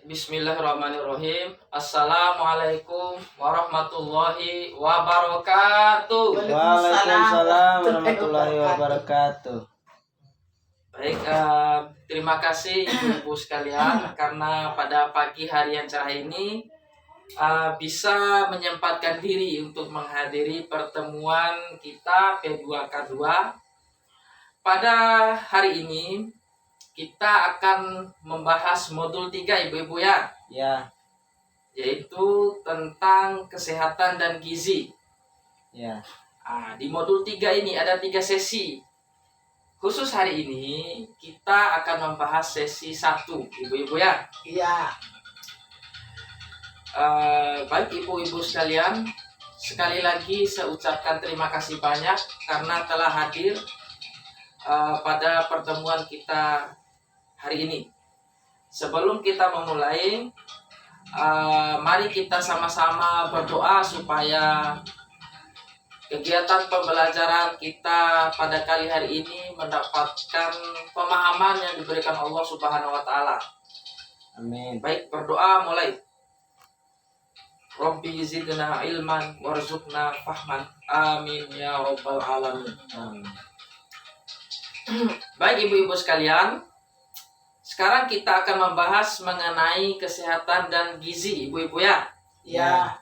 Bismillahirrahmanirrahim. Assalamualaikum warahmatullahi wabarakatuh. Waalaikumsalam warahmatullahi wabarakatuh. Baik, terima kasih ibu-ibu sekalian karena pada pagi hari yang cerah ini bisa menyempatkan diri untuk menghadiri pertemuan kita P2K2. Pada hari ini kita akan membahas modul 3 ibu-ibu ya. Ya. Yaitu tentang kesehatan dan gizi. Ya. Di modul 3 ini ada 3 sesi. Khusus hari ini kita akan membahas sesi 1 ibu-ibu ya. Iya. Baik ibu-ibu sekalian, sekali lagi saya ucapkan terima kasih banyak karena telah hadir pada pertemuan kita hari ini. Sebelum kita memulai, mari kita sama-sama berdoa supaya kegiatan pembelajaran kita pada kali hari ini mendapatkan pemahaman yang diberikan Allah Subhanahu wa taala. Amin. Baik, berdoa mulai. Rabbi zidna ilman warzuqna fahman. Amin ya rabbal alamin. Amin. Baik ibu-ibu sekalian, sekarang kita akan membahas mengenai kesehatan dan gizi ibu-ibu ya. Iya.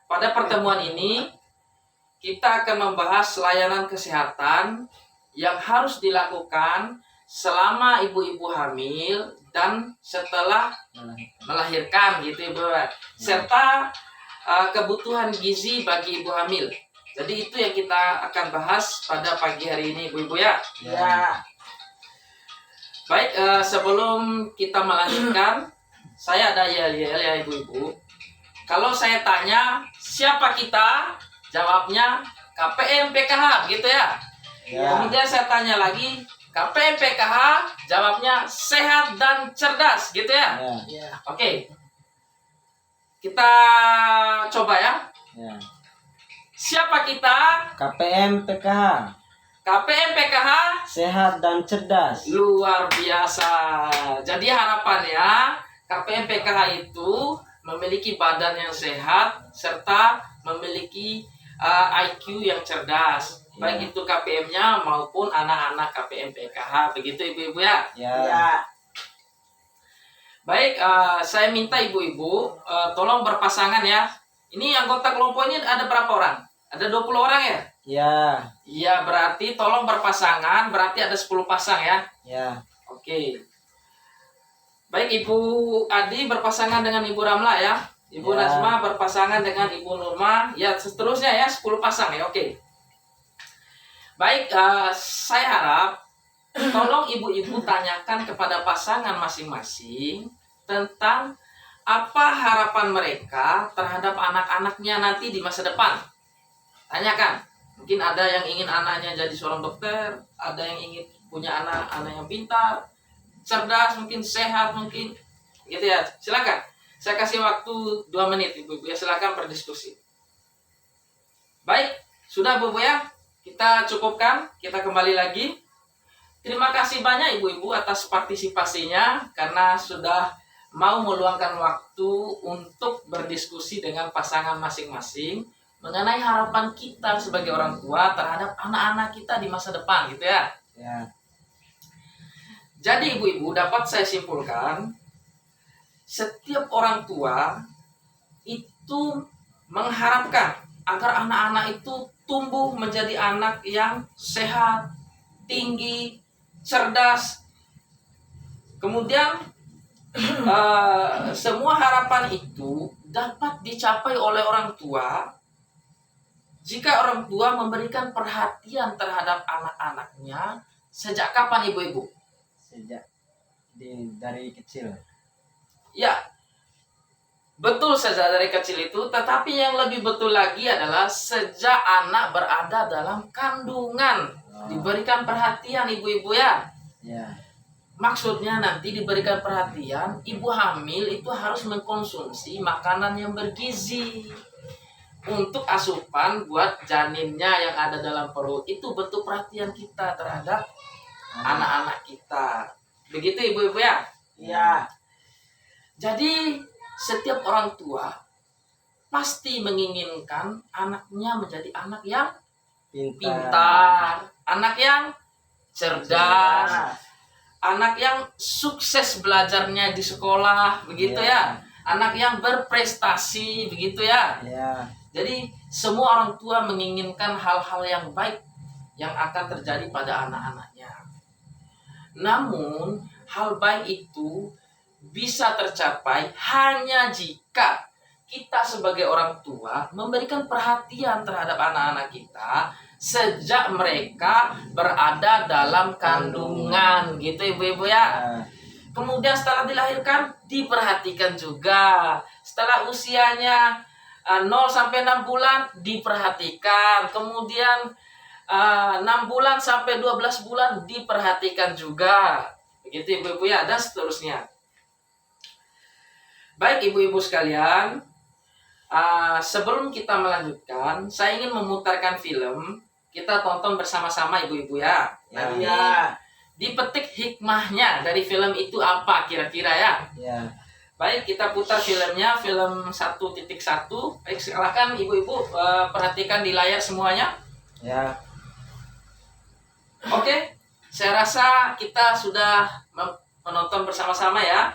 Pada pertemuan ini kita akan membahas layanan kesehatan yang harus dilakukan selama ibu-ibu hamil dan setelah melahirkan gitu ibu, serta kebutuhan gizi bagi ibu hamil. Jadi itu yang kita akan bahas pada pagi hari ini ibu-ibu ya. Iya. Baik, sebelum kita melanjutkan, saya ada yel-yel ya ibu-ibu. Kalau saya tanya siapa kita, jawabnya KPM PKH gitu ya. Ya. Kemudian saya tanya lagi KPM PKH, jawabnya sehat dan cerdas gitu ya. Ya. Iya. Oke, kita coba ya. Ya. Siapa kita? KPM PKH, KPM PKH sehat dan cerdas. luar biasa. Jadi harapannya KPM PKH itu memiliki badan yang sehat serta memiliki IQ yang cerdas. Baik itu KPM-nya maupun anak-anak KPM PKH. Begitu ibu-ibu ya. Ya. Iya. Baik, saya minta ibu-ibu tolong berpasangan ya. Ini anggota kelompok ini ada berapa orang? Ada 20 orang ya? Ya. Iya, berarti tolong berpasangan, berarti ada 10 pasang ya. Ya. Oke. Baik, Ibu Adi berpasangan dengan Ibu Ramla ya. Ibu Ya. Nazma berpasangan dengan Ibu Nurma. Ya, seterusnya ya, 10 pasang ya. Oke. Baik, saya harap tolong ibu-ibu tanyakan kepada pasangan masing-masing tentang apa harapan mereka terhadap anak-anaknya nanti di masa depan. Tanyakan. Mungkin ada yang ingin anaknya jadi seorang dokter, ada yang ingin punya anak-anak yang pintar, cerdas, mungkin sehat, mungkin gitu ya. Silakan. Saya kasih waktu 2 menit ibu-ibu ya, silakan berdiskusi. Baik, sudah ibu-ibu ya. Kita cukupkan, kita kembali lagi. Terima kasih banyak ibu-ibu atas partisipasinya karena sudah mau meluangkan waktu untuk berdiskusi dengan pasangan masing-masing mengenai harapan kita sebagai orang tua terhadap anak-anak kita di masa depan gitu ya. Ya. Jadi ibu-ibu dapat saya simpulkan setiap orang tua itu mengharapkan agar anak-anak itu tumbuh menjadi anak yang sehat, tinggi, cerdas. Kemudian semua harapan itu dapat dicapai oleh orang tua jika orang tua memberikan perhatian terhadap anak-anaknya. Sejak kapan ibu-ibu? Sejak dari kecil. Ya, betul saja dari kecil itu, tetapi yang lebih betul lagi adalah sejak anak berada dalam kandungan diberikan perhatian ibu-ibu ya. Ya. Maksudnya nanti diberikan perhatian, ibu hamil itu harus mengkonsumsi makanan yang bergizi untuk asupan buat janinnya yang ada dalam perut. Itu bentuk perhatian kita terhadap anak-anak kita. Begitu ibu-ibu ya? Iya. Jadi setiap orang tua pasti menginginkan anaknya menjadi anak yang pintar, anak yang cerdas, anak yang sukses belajarnya di sekolah, begitu ya. Anak yang berprestasi, begitu ya. Ya. Jadi semua orang tua menginginkan hal-hal yang baik yang akan terjadi pada anak-anaknya. Namun hal baik itu bisa tercapai hanya jika kita sebagai orang tua memberikan perhatian terhadap anak-anak kita sejak mereka berada dalam kandungan, gitu ibu-ibu ya. Kemudian setelah dilahirkan diperhatikan juga. Setelah usianya 0 sampai 6 bulan diperhatikan. Kemudian 6 bulan sampai 12 bulan diperhatikan juga. Begitu ibu-ibu ya, dan seterusnya. Baik ibu-ibu sekalian, sebelum kita melanjutkan, saya ingin memutarkan film. Kita tonton bersama-sama ibu-ibu ya. Nanti dipetik hikmahnya dari film itu apa kira-kira ya. Baik, kita putar filmnya, film 1.1. Baik, silakan ibu-ibu perhatikan di layar semuanya. Ya. Oke, saya rasa kita sudah menonton bersama-sama ya.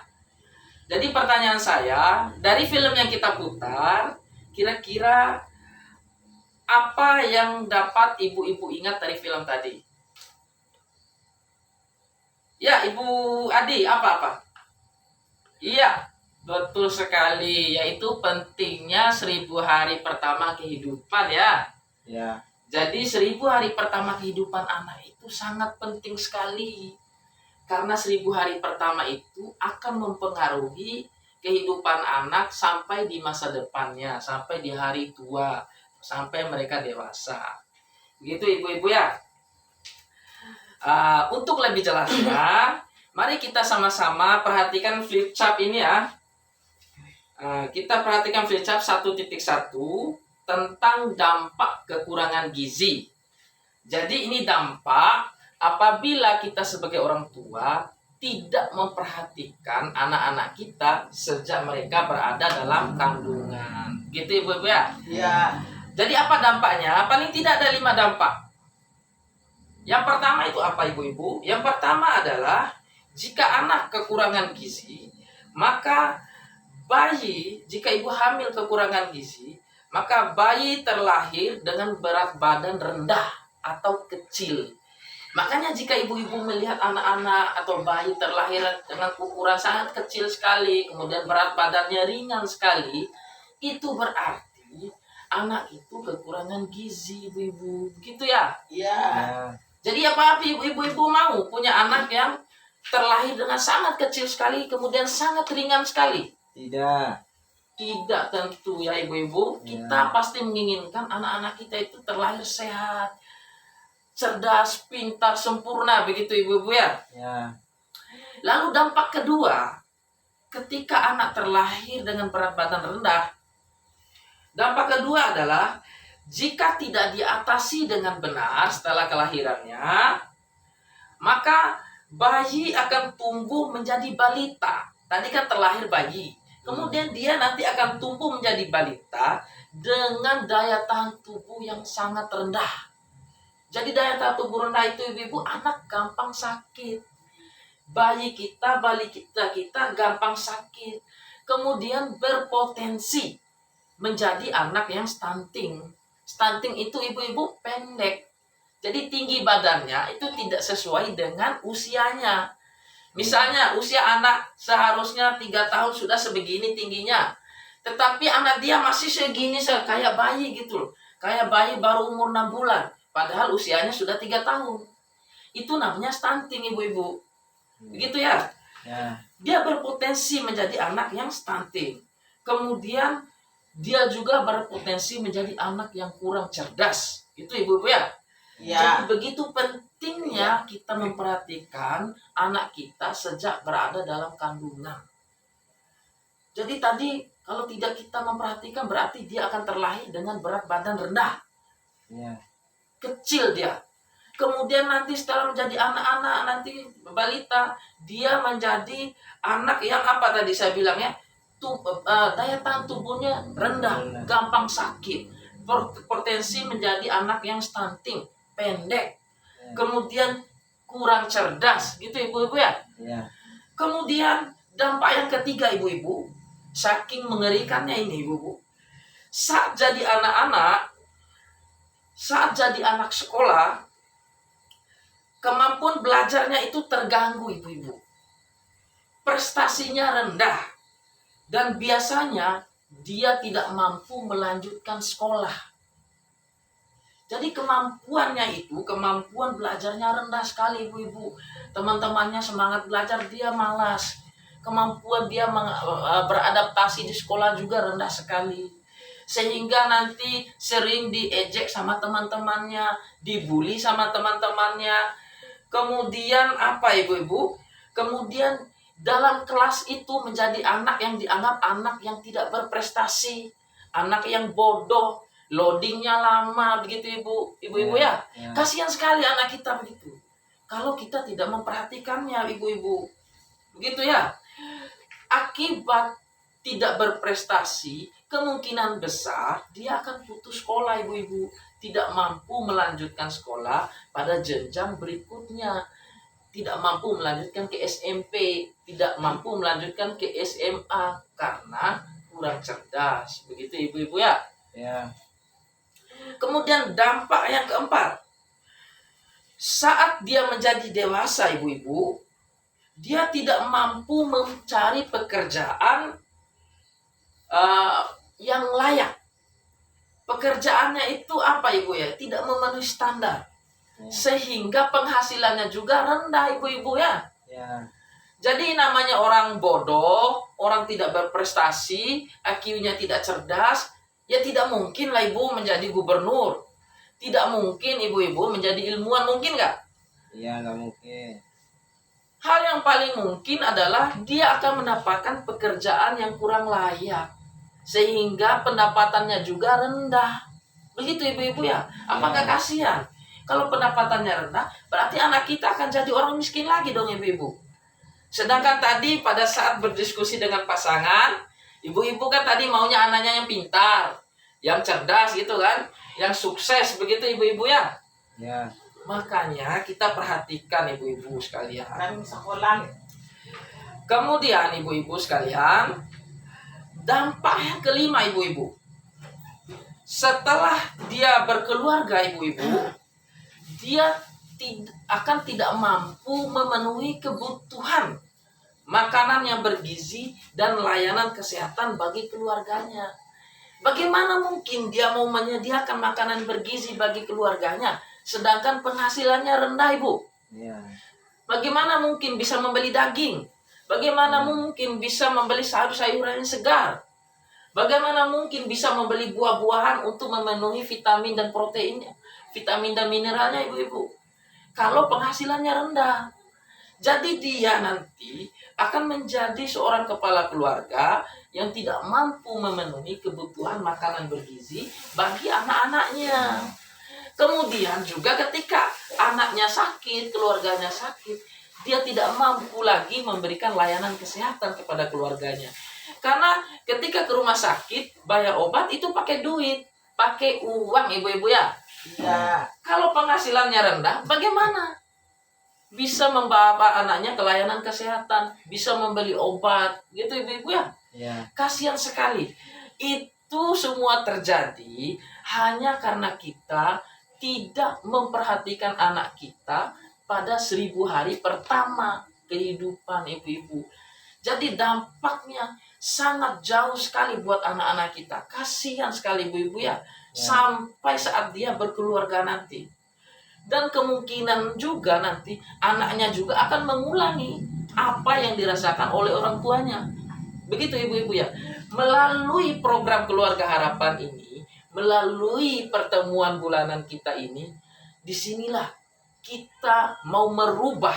Jadi pertanyaan saya, dari film yang kita putar, kira-kira apa yang dapat ibu-ibu ingat dari film tadi? Ya, Ibu Adi, apa-apa? Iya, betul sekali, yaitu pentingnya 1000 hari pertama kehidupan ya. Ya. Jadi 1000 hari pertama kehidupan anak itu sangat penting sekali. Karena 1000 hari pertama itu akan mempengaruhi kehidupan anak sampai di masa depannya, sampai di hari tua, sampai mereka dewasa. Begitu ibu-ibu ya. Untuk lebih jelasnya, mari kita sama-sama perhatikan flip chart ini ya. Kita perhatikan flip chart 1.1 tentang dampak kekurangan gizi. Jadi ini dampak apabila kita sebagai orang tua tidak memperhatikan anak-anak kita sejak mereka berada dalam kandungan. Gitu ibu-ibu ya? Ya. Jadi apa dampaknya? Paling tidak ada 5 dampak. Yang pertama itu apa ibu-ibu? Yang pertama adalah jika anak kekurangan gizi, maka bayi, jika ibu hamil kekurangan gizi, maka bayi terlahir dengan berat badan rendah atau kecil. Makanya jika ibu-ibu melihat anak-anak atau bayi terlahir dengan ukuran sangat kecil sekali, kemudian berat badannya ringan sekali, itu berarti anak itu kekurangan gizi ibu-ibu. Gitu ya? Ya. Jadi apa ibu-ibu mau punya anak yang terlahir dengan sangat kecil sekali, kemudian sangat ringan sekali? Tidak. Tidak tentu ya ibu-ibu. Kita pasti menginginkan anak-anak kita itu terlahir sehat, cerdas, pintar, sempurna, begitu ibu-ibu ya. Lalu dampak kedua, ketika anak terlahir dengan berat badan rendah, dampak kedua adalah jika tidak diatasi dengan benar setelah kelahirannya, maka bayi akan tumbuh menjadi balita. Tadi kan terlahir bayi, kemudian dia nanti akan tumbuh menjadi balita dengan daya tahan tubuh yang sangat rendah. Jadi daya tahan tubuh rendah itu ibu-ibu, anak gampang sakit. Bayi kita, balita kita gampang sakit. Kemudian berpotensi menjadi anak yang stunting. Stunting itu ibu-ibu pendek. Jadi tinggi badannya itu tidak sesuai dengan usianya. Misalnya usia anak seharusnya 3 tahun sudah sebegini tingginya. Tetapi anak dia masih segini kayak bayi gitu loh. Kayak bayi baru umur 6 bulan. Padahal usianya sudah 3 tahun. Itu namanya stunting ibu-ibu. Begitu ya? Dia berpotensi menjadi anak yang stunting. Kemudian dia juga berpotensi menjadi anak yang kurang cerdas. Itu ibu-ibu ya? Jadi begitu pentingnya kita memperhatikan anak kita sejak berada dalam kandungan. Jadi tadi kalau tidak kita memperhatikan berarti dia akan terlahir dengan berat badan rendah. Kecil dia. Kemudian nanti setelah menjadi anak-anak, nanti balita, dia menjadi anak yang apa tadi saya bilang ya, daya tahan tubuhnya rendah, gampang sakit, potensi menjadi anak yang stunting, pendek, kemudian kurang cerdas, gitu ibu-ibu ya. Ya. Kemudian dampak yang ketiga ibu-ibu, saking mengerikannya ini ibu-ibu, saat jadi anak sekolah, kemampuan belajarnya itu terganggu ibu-ibu. Prestasinya rendah. Dan biasanya dia tidak mampu melanjutkan sekolah. Jadi kemampuannya itu, kemampuan belajarnya rendah sekali ibu-ibu. Teman-temannya semangat belajar, dia malas. Kemampuan dia beradaptasi di sekolah juga rendah sekali. Sehingga nanti sering diejek sama teman-temannya, dibully sama teman-temannya. Kemudian apa ibu-ibu? Kemudian dalam kelas itu menjadi anak yang dianggap anak yang tidak berprestasi, anak yang bodoh, loadingnya lama, begitu ibu-ibu ya. Kasihan sekali anak kita begitu. Kalau kita tidak memperhatikannya ibu-ibu, begitu ya. Akibat tidak berprestasi, kemungkinan besar dia akan putus sekolah ibu-ibu, tidak mampu melanjutkan sekolah pada jenjang berikutnya, tidak mampu melanjutkan ke SMP, tidak mampu melanjutkan ke SMA karena kurang cerdas, begitu ibu-ibu ya. Ya. Kemudian dampak yang keempat, saat dia menjadi dewasa ibu-ibu, dia tidak mampu mencari pekerjaan yang layak. Pekerjaannya itu apa ibu ya? Tidak memenuhi standar. Sehingga penghasilannya juga rendah ibu-ibu ya. Jadi namanya orang bodoh, orang tidak berprestasi, IQ-nya tidak cerdas, ya tidak mungkin lah ibu menjadi gubernur. Tidak mungkin ibu-ibu menjadi ilmuwan, mungkin nggak? Iya, nggak mungkin. Hal yang paling mungkin adalah dia akan mendapatkan pekerjaan yang kurang layak. Sehingga pendapatannya juga rendah. Begitu ibu-ibu ya. Apakah kasihan? Kalau pendapatannya rendah, berarti anak kita akan jadi orang miskin lagi dong ibu-ibu. Sedangkan tadi pada saat berdiskusi dengan pasangan, ibu-ibu kan tadi maunya anaknya yang pintar, yang cerdas gitu kan, yang sukses, begitu ibu-ibu ya. Ya. Makanya kita perhatikan ibu-ibu sekalian. Kemudian ibu-ibu sekalian, dampak yang kelima ibu-ibu. Setelah dia berkeluarga ibu-ibu, dia akan tidak mampu memenuhi kebutuhan makanan yang bergizi dan layanan kesehatan bagi keluarganya. Bagaimana mungkin dia mau menyediakan makanan bergizi bagi keluarganya sedangkan penghasilannya rendah ibu? Bagaimana mungkin bisa membeli daging? Bagaimana mungkin bisa membeli sayur-sayuran yang segar? Bagaimana mungkin bisa membeli buah-buahan untuk memenuhi vitamin dan proteinnya, vitamin dan mineralnya ibu-ibu, kalau penghasilannya rendah? Jadi dia nanti akan menjadi seorang kepala keluarga yang tidak mampu memenuhi kebutuhan makanan bergizi bagi anak-anaknya. Kemudian juga ketika anaknya sakit, keluarganya sakit, dia tidak mampu lagi memberikan layanan kesehatan kepada keluarganya. Karena ketika ke rumah sakit, bayar obat itu pakai duit, pakai uang ibu-ibu ya. Kalau penghasilannya rendah, bagaimana bisa membawa anaknya ke layanan kesehatan, bisa membeli obat, gitu ibu-ibu ya. Kasihan sekali. Itu semua terjadi hanya karena kita tidak memperhatikan anak kita pada 1000 hari pertama kehidupan ibu-ibu. Jadi dampaknya sangat jauh sekali buat anak-anak kita. Kasihan sekali ibu-ibu ya. Sampai saat dia berkeluarga nanti. Dan kemungkinan juga nanti anaknya juga akan mengulangi apa yang dirasakan oleh orang tuanya. Begitu ibu-ibu ya. Melalui program Keluarga Harapan ini, melalui pertemuan bulanan kita ini, disinilah kita mau merubah,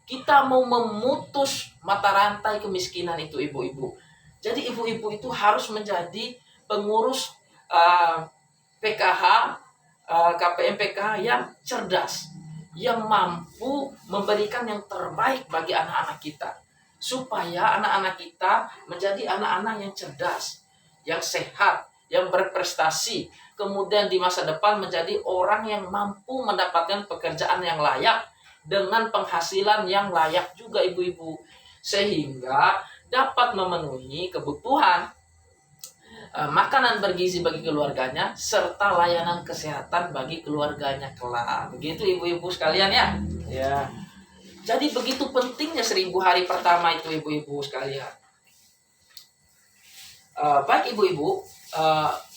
kita mau memutus mata rantai kemiskinan itu ibu-ibu. Jadi ibu-ibu itu harus menjadi pengurus PKH KPM PKH yang cerdas, yang mampu memberikan yang terbaik bagi anak-anak kita, supaya anak-anak kita menjadi anak-anak yang cerdas, yang sehat, yang berprestasi, kemudian di masa depan menjadi orang yang mampu mendapatkan pekerjaan yang layak dengan penghasilan yang layak juga ibu-ibu, sehingga dapat memenuhi kebutuhan makanan bergizi bagi keluarganya serta layanan kesehatan bagi keluarganya kelak. Begitu ibu-ibu sekalian ya. Ya. Jadi begitu pentingnya 1000 hari pertama itu ibu-ibu sekalian. Baik ibu-ibu,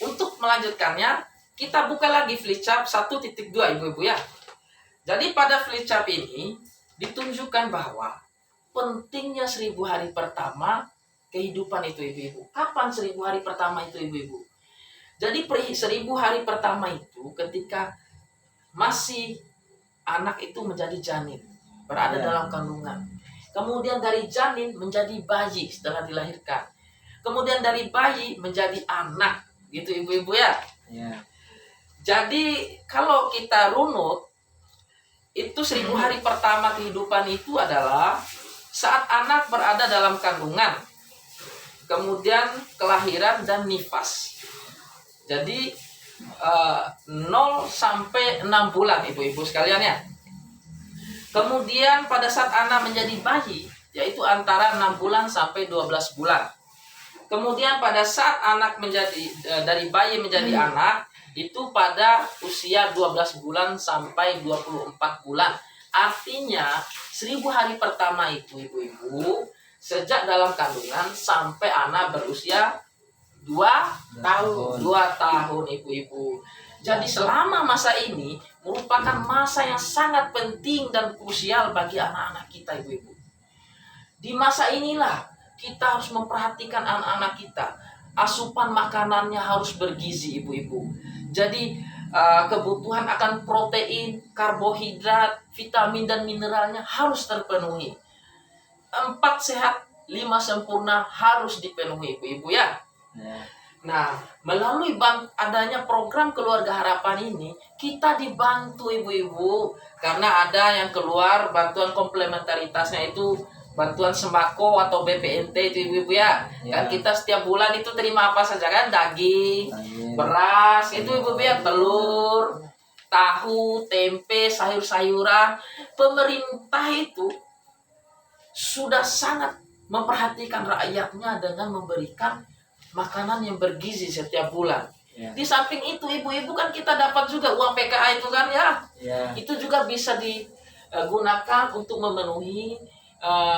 untuk melanjutkannya kita buka lagi flipchart 1.2 ibu-ibu ya. Jadi pada flipchart ini ditunjukkan bahwa pentingnya 1000 hari pertama kehidupan itu ibu-ibu. Kapan 1000 hari pertama itu ibu-ibu? Jadi 1000 hari pertama itu ketika masih anak itu menjadi janin, berada dalam kandungan. Kemudian dari janin menjadi bayi setelah dilahirkan. Kemudian dari bayi menjadi anak, gitu ibu-ibu ya. Ya. Jadi kalau kita runut, itu 1000 hari pertama kehidupan itu adalah saat anak berada dalam kandungan, kemudian kelahiran dan nifas. Jadi 0 sampai 6 bulan ibu-ibu sekalian ya. Kemudian pada saat anak menjadi bayi, yaitu antara 6 bulan sampai 12 bulan. Kemudian pada saat anak menjadi dari bayi menjadi anak, itu pada usia 12 bulan sampai 24 bulan. Artinya 1000 hari pertama itu ibu-ibu sejak dalam kandungan sampai anak berusia 2 tahun. 2 tahun ibu-ibu. Jadi selama masa ini merupakan masa yang sangat penting dan krusial bagi anak-anak kita ibu-ibu. Di masa inilah kita harus memperhatikan anak-anak kita. Asupan makanannya harus bergizi ibu-ibu. Jadi kebutuhan akan protein, karbohidrat, vitamin dan mineralnya harus terpenuhi. 4 sehat, 5 sempurna harus dipenuhi ibu-ibu ya. Nah, melalui adanya program Keluarga Harapan ini, kita dibantu ibu-ibu karena ada yang keluar bantuan komplementaritasnya itu bantuan sembako atau BPNT itu ibu-ibu ya. Kan kita setiap bulan itu terima apa saja kan, daging, beras, itu ibu-ibu ya, telur, tahu, tempe, sayur-sayuran. Pemerintah itu sudah sangat memperhatikan rakyatnya dengan memberikan makanan yang bergizi setiap bulan. Di samping itu ibu-ibu kan kita dapat juga uang PKH itu kan ya. Itu juga bisa digunakan untuk memenuhi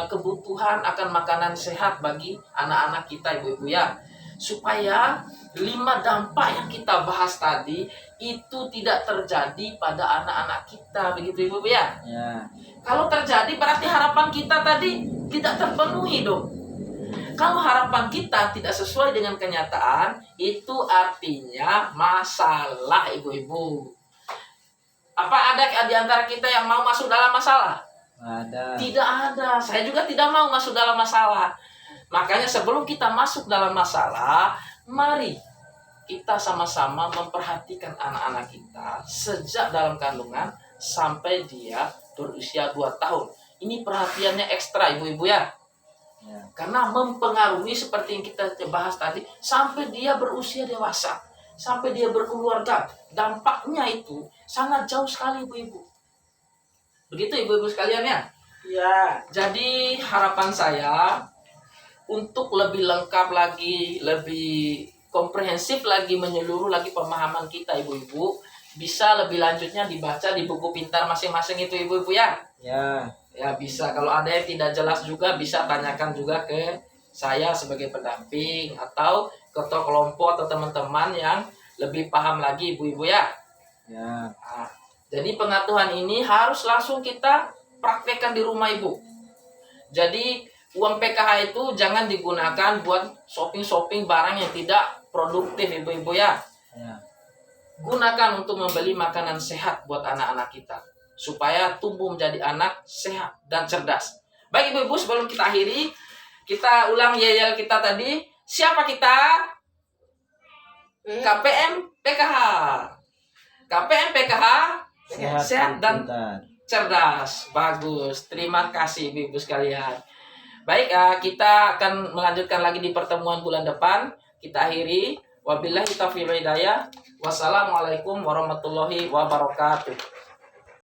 kebutuhan akan makanan sehat bagi anak-anak kita ibu-ibu ya. Supaya 5 dampak yang kita bahas tadi itu tidak terjadi pada anak-anak kita, begitu ibu-ibu ya. Kalau terjadi berarti harapan kita tadi tidak terpenuhi dong. Kalau harapan kita tidak sesuai dengan kenyataan, itu artinya masalah ibu-ibu. Apa ada di antara kita yang mau masuk dalam masalah? Ada. Tidak ada. Saya juga tidak mau masuk dalam masalah. Makanya sebelum kita masuk dalam masalah, mari kita sama-sama memperhatikan anak-anak kita sejak dalam kandungan sampai dia berusia 2 tahun. Ini perhatiannya ekstra ibu-ibu ya. Karena mempengaruhi seperti yang kita bahas tadi sampai dia berusia dewasa, sampai dia berkeluarga. Dampaknya itu sangat jauh sekali ibu-ibu. Begitu ibu-ibu sekalian ya. Jadi harapan saya untuk lebih lengkap lagi, lebih komprehensif lagi, menyeluruh lagi pemahaman kita ibu-ibu, bisa lebih lanjutnya dibaca di buku pintar masing-masing itu ibu-ibu ya. Ya bisa, kalau ada yang tidak jelas juga bisa tanyakan juga ke saya sebagai pendamping atau ketua kelompok atau teman-teman yang lebih paham lagi ibu-ibu ya. Nah, jadi pengetahuan ini harus langsung kita praktekkan di rumah ibu. Jadi uang PKH itu jangan digunakan buat shopping-shopping barang yang tidak produktif ibu-ibu ya. Gunakan untuk membeli makanan sehat buat anak-anak kita, supaya tumbuh menjadi anak sehat dan cerdas. Baik ibu-ibu, sebelum kita akhiri, kita ulang yel kita tadi. Siapa kita? KPM PKH. KPM PKH sehat dan pintar. cerdas. Bagus. Terima kasih Ibu sekalian. Baik, kita akan melanjutkan lagi di pertemuan bulan depan. Kita akhiri. Wabillahi taufiq wal hidayah. Wassalamualaikum warahmatullahi wabarakatuh.